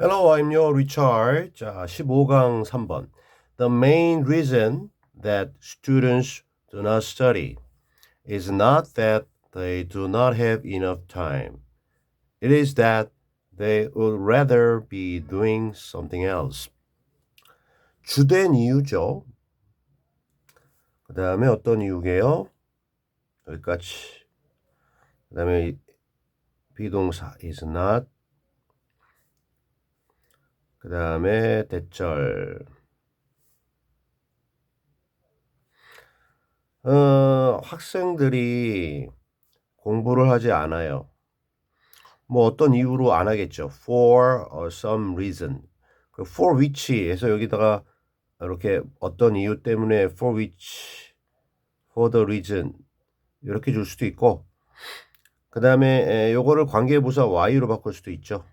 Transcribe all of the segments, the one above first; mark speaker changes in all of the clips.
Speaker 1: Hello, I'm your Richard. 자, 15강 3번. The main reason that students do not study is not that they do not have enough time. It is that they would rather be doing something else. 주된 이유죠. 그 다음에 어떤 이유게요? 여기까지. 그 다음에 비동사 is not. 그 다음에 대절. 학생들이 공부를 하지 않아요. 뭐 어떤 이유로 안 하겠죠. For some reason. 그 for which에서 여기다가 이렇게 어떤 이유 때문에 for which, for the reason 이렇게 줄 수도 있고 그 다음에 요거를 관계부사 y로 바꿀 수도 있죠.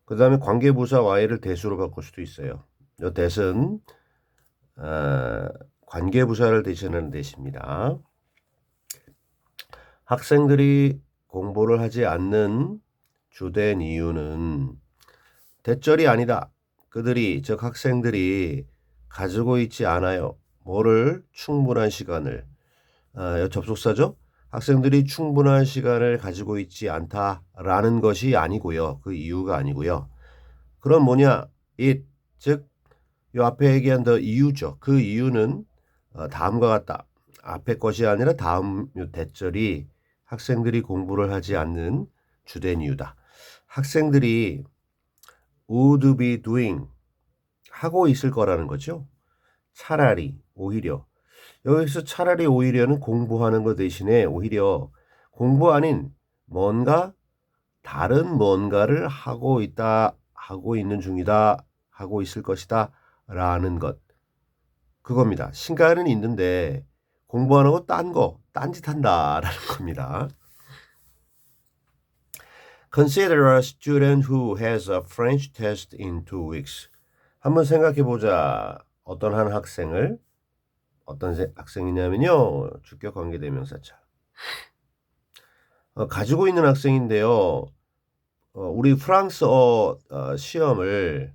Speaker 1: 그 다음에 관계부사 y를 대수로 바꿀 수도 있어요. 요 대은 관계부사를 대신하는 대시입니다. 학생들이 공부를 하지 않는 주된 이유는 대절이 아니다. 그들이 즉 학생들이 가지고 있지 않아요. 뭐를 충분한 시간을 접속사죠. 학생들이 충분한 시간을 가지고 있지 않다라는 것이 아니고요. 그 이유가 아니고요. 그럼 뭐냐? it 즉 이 앞에 얘기한 the 이유죠. 그 이유는 다음과 같다. 앞에 것이 아니라 다음 대절이 학생들이 공부를 하지 않는 주된 이유다. 학생들이 would be doing 하고 있을 거라는 거죠. 차라리 오히려 여기서 차라리 오히려는 공부하는 것 대신에 오히려 공부 아닌 뭔가 다른 뭔가를 하고 있다, 하고 있는 중이다, 하고 있을 것이다 라는 것 그겁니다. 시간은 있는데 공부 안 하고 딴짓한다 라는 겁니다. Consider a student who has a French test in 2 weeks. 한번 생각해 보자. 어떤 한 학생을 어떤 학생이냐면요. 주격 관계대명사자. 가지고 있는 학생인데요. 우리 프랑스어 시험을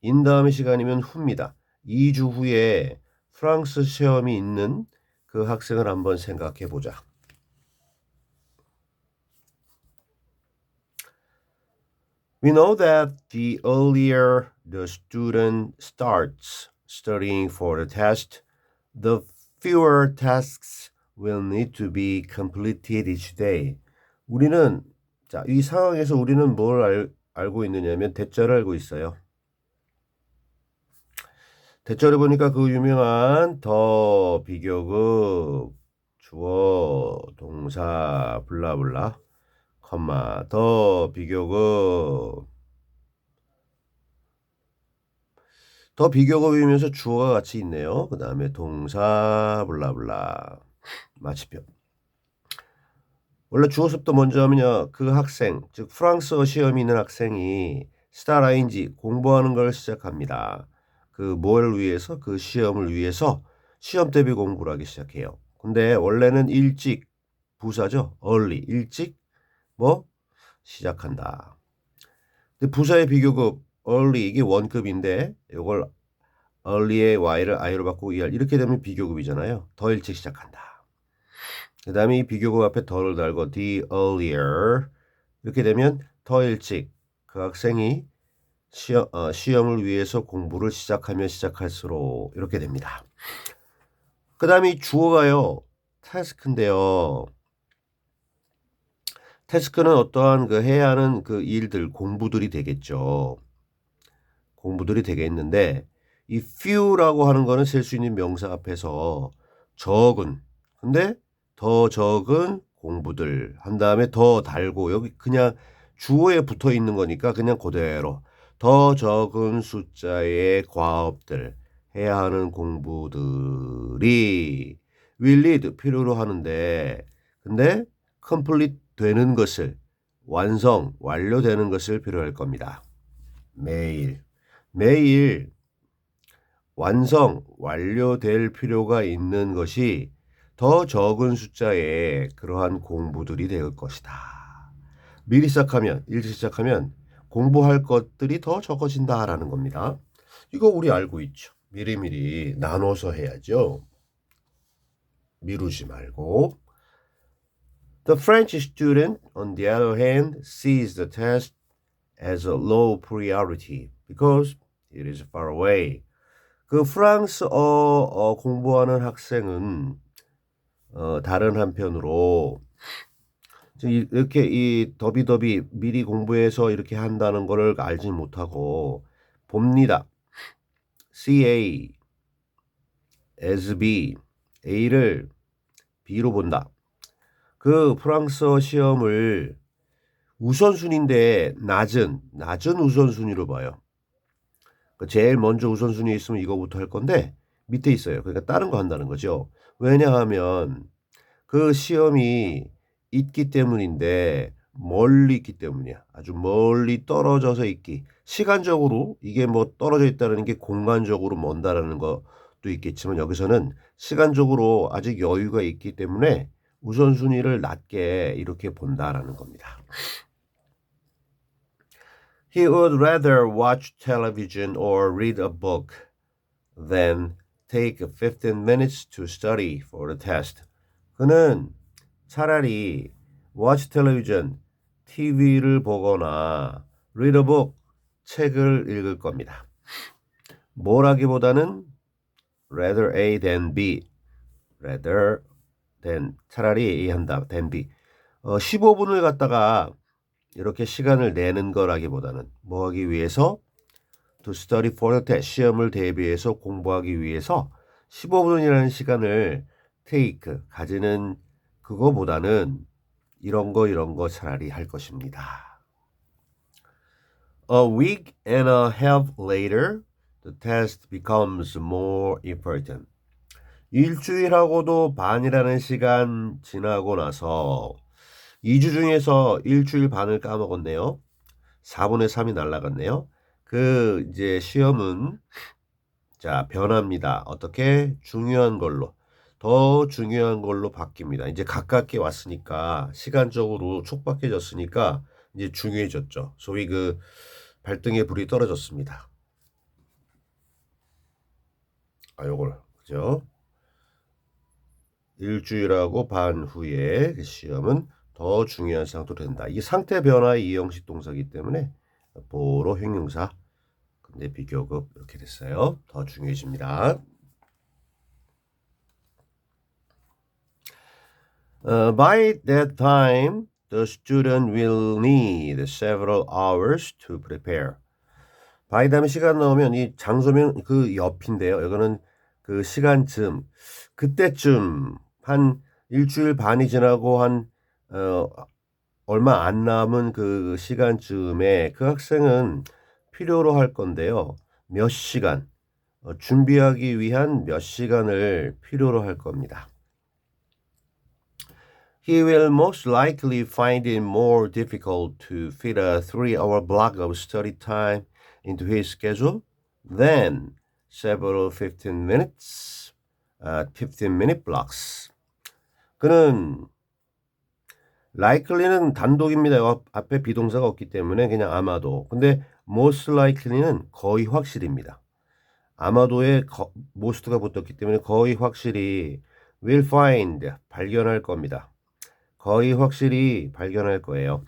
Speaker 1: 인 다음의 시간이면 후입니다. 2주 후에 프랑스 시험이 있는 그 학생을 한번 생각해 보자. We know that the earlier the student starts studying for the test, the fewer tasks will need to be completed each day. 우리는 자, 이 상황에서 우리는 뭘 알고 있느냐면 대절을 알고 있어요. 대절을 보니까 그 유명한 더 비교급 주어 동사 블라블라 컴마 더 비교급 더 비교급이면서 주어가 같이 있네요. 그 다음에 동사 블라블라 마치표 원래 주어서부터 먼저 하면요. 그 학생 즉 프랑스어 시험이 있는 학생이 스타트 ing 공부하는 걸 시작합니다. 그 뭘 위해서 그 시험을 위해서 시험 대비 공부를 하기 시작해요. 근데 원래는 일찍 부사죠. early 일찍 뭐 시작한다. 근데 부사의 비교급 early 이게 원급인데 이걸 early의 y를 i로 바꾸고 er 이렇게 되면 비교급이잖아요. 더 일찍 시작한다. 그 다음에 이 비교급 앞에 더를 달고 the earlier 이렇게 되면 더 일찍 그 학생이 시험을 위해서 공부를 시작하면 시작할수록 이렇게 됩니다. 그 다음에 이 주어가요. 태스크인데요. 태스크는 어떠한 그 해야 하는 그 일들, 공부들이 되겠죠. 공부들이 되겠는데 이 few라고 하는 거는 셀 수 있는 명사 앞에서 적은 근데 더 적은 공부들 한 다음에 더 달고 여기 그냥 주어에 붙어 있는 거니까 그냥 그대로 더 적은 숫자의 과업들 해야 하는 공부들이 will need 필요로 하는데 근데 complete 되는 것을 완료되는 것을 필요할 겁니다. 매일 완료될 필요가 있는 것이 더 적은 숫자의 그러한 공부들이 될 것이다. 미리 시작하면 일찍 시작하면 공부할 것들이 더 적어진다라는 겁니다. 이거 우리 알고 있죠. 미리미리 나눠서 해야죠. 미루지 말고. The French student, on the other hand, sees the test as a low priority because it is far away. 그 프랑스어 공부하는 학생은 다른 한편으로 이렇게 이 더비더비 미리 공부해서 이렇게 한다는 거를 알지 못하고 봅니다. CA as B, A를 B로 본다. 그 프랑스어 시험을 우선순위인데 낮은 우선순위로 봐요. 제일 먼저 우선순위에 있으면 이거부터 할 건데 밑에 있어요. 그러니까 다른 거 한다는 거죠. 왜냐하면 그 시험이 있기 때문인데 멀리 있기 때문이야. 아주 멀리 떨어져서 있기. 시간적으로 이게 뭐 떨어져 있다는 게 공간적으로 먼다라는 것도 있겠지만 여기서는 시간적으로 아직 여유가 있기 때문에 우선순위를 낮게 이렇게 본다라는 겁니다. He would rather watch television or read a book than take 15 minutes to study for the test. 그는 차라리 watch television, TV를 보거나 read a book, 책을 읽을 겁니다. 뭐라기보다는 rather A than B, rather than 차라리 A 한다, than B. 15분을 갖다가 이렇게 시간을 내는 거라기보다는 뭐 하기 위해서 to study for the test, 시험을 대비해서 공부하기 위해서 15분이라는 시간을 take, 가지는 그거보다는 이런 거 차라리 할 것입니다. A week and a half later, the test becomes more important. 일주일하고도 반이라는 시간 지나고 나서 2주 중에서 일주일 반을 까먹었네요. 4분의 3이 날아갔네요. 그 이제 시험은 자 변합니다. 어떻게? 중요한 걸로. 더 중요한 걸로 바뀝니다. 이제 가깝게 왔으니까 시간적으로 촉박해졌으니까 이제 중요해졌죠. 소위 그 발등에 불이 떨어졌습니다. 요걸 그죠? 일주일하고 반 후에 그 시험은 더 중요한 상태로 된다. 이게 상태 변화의 이형식 동사이기 때문에 보로 형용사 근데 비교급 이렇게 됐어요. 더 중요해집니다. By that time, the student will need several hours to prepare. by 다음에 시간 나오면 이 장소면 그 옆인데요. 이거는 그 시간쯤 그때쯤 한 일주일 반이 지나고 한 얼마 안 남은 그 시간쯤에 그 학생은 필요로 할 건데요. 몇 시간, 준비하기 위한 몇 시간을 필요로 할 겁니다. He will most likely find it more difficult to fit a 3-hour block of study time into his schedule than several 15-minute blocks. 그는 likely는 단독입니다. 앞에 비동사가 없기 때문에 그냥 아마도. 근데 most likely는 거의 확실입니다. 아마도에 most가 붙었기 때문에 거의 확실히 will find 발견할 겁니다. 거의 확실히 발견할 거예요.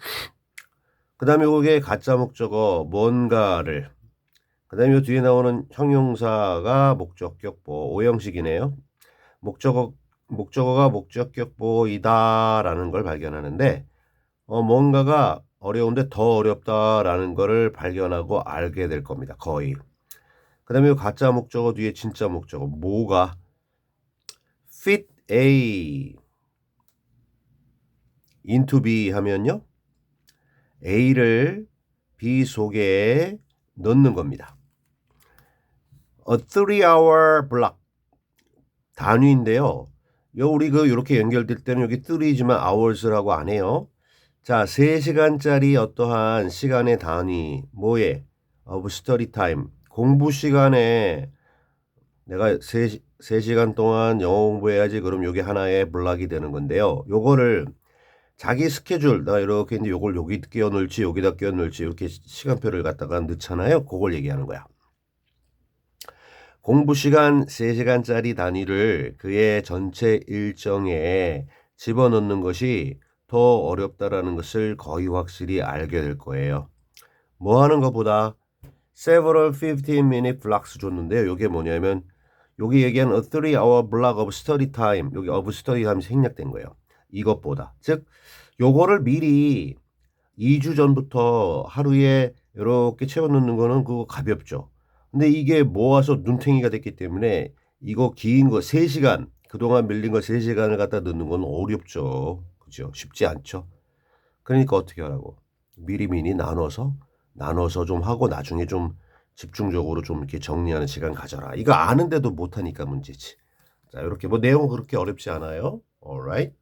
Speaker 1: 그 다음에 이게 가짜 목적어 뭔가를 그 다음에 뒤에 나오는 형용사가 목적격보 오형식이네요. 목적어가 목적격보이다라는 걸 발견하는데 뭔가가 어려운데 더 어렵다라는 거를 발견하고 알게 될 겁니다. 거의. 그 다음에 가짜 목적어 뒤에 진짜 목적어 뭐가 fit A into B 하면요. A를 B 속에 넣는 겁니다. A 3-hour block 단위인데요. 우리 이렇게 연결될 때는 여기 3지만 hours라고 안 해요. 자, 3시간짜리 어떠한 시간의 단위 뭐에? of study time 공부 시간에 내가 3시간 동안 영어 공부해야지 그럼 요게 하나의 블락이 되는 건데요. 요거를 자기 스케줄 나 이렇게 이제 요걸 여기 끼워 넣을지 여기다 끼워 넣을지 이렇게 시간표를 갖다가 넣잖아요. 그걸 얘기하는 거야. 공부 시간 3시간짜리 단위를 그의 전체 일정에 집어넣는 것이 더 어렵다라는 것을 거의 확실히 알게 될 거예요. 뭐 하는 것보다 several 15-minute blocks 줬는데요. 이게 뭐냐면 여기 얘기한 a 3-hour block of study time 여기 of study time이 생략된 거예요. 이것보다 즉 요거를 미리 2주 전부터 하루에 이렇게 채워넣는 거는 그거 가볍죠. 근데 이게 모아서 눈탱이가 됐기 때문에 이거 긴 거 3시간 그동안 밀린 거 3시간을 갖다 넣는 건 어렵죠. 그죠? 쉽지 않죠. 그러니까 어떻게 하라고 미리미리 나눠서 좀 하고 나중에 좀 집중적으로 좀 이렇게 정리하는 시간 가져라. 이거 아는데도 못하니까 문제지. 자, 이렇게 뭐 내용은 그렇게 어렵지 않아요. Alright.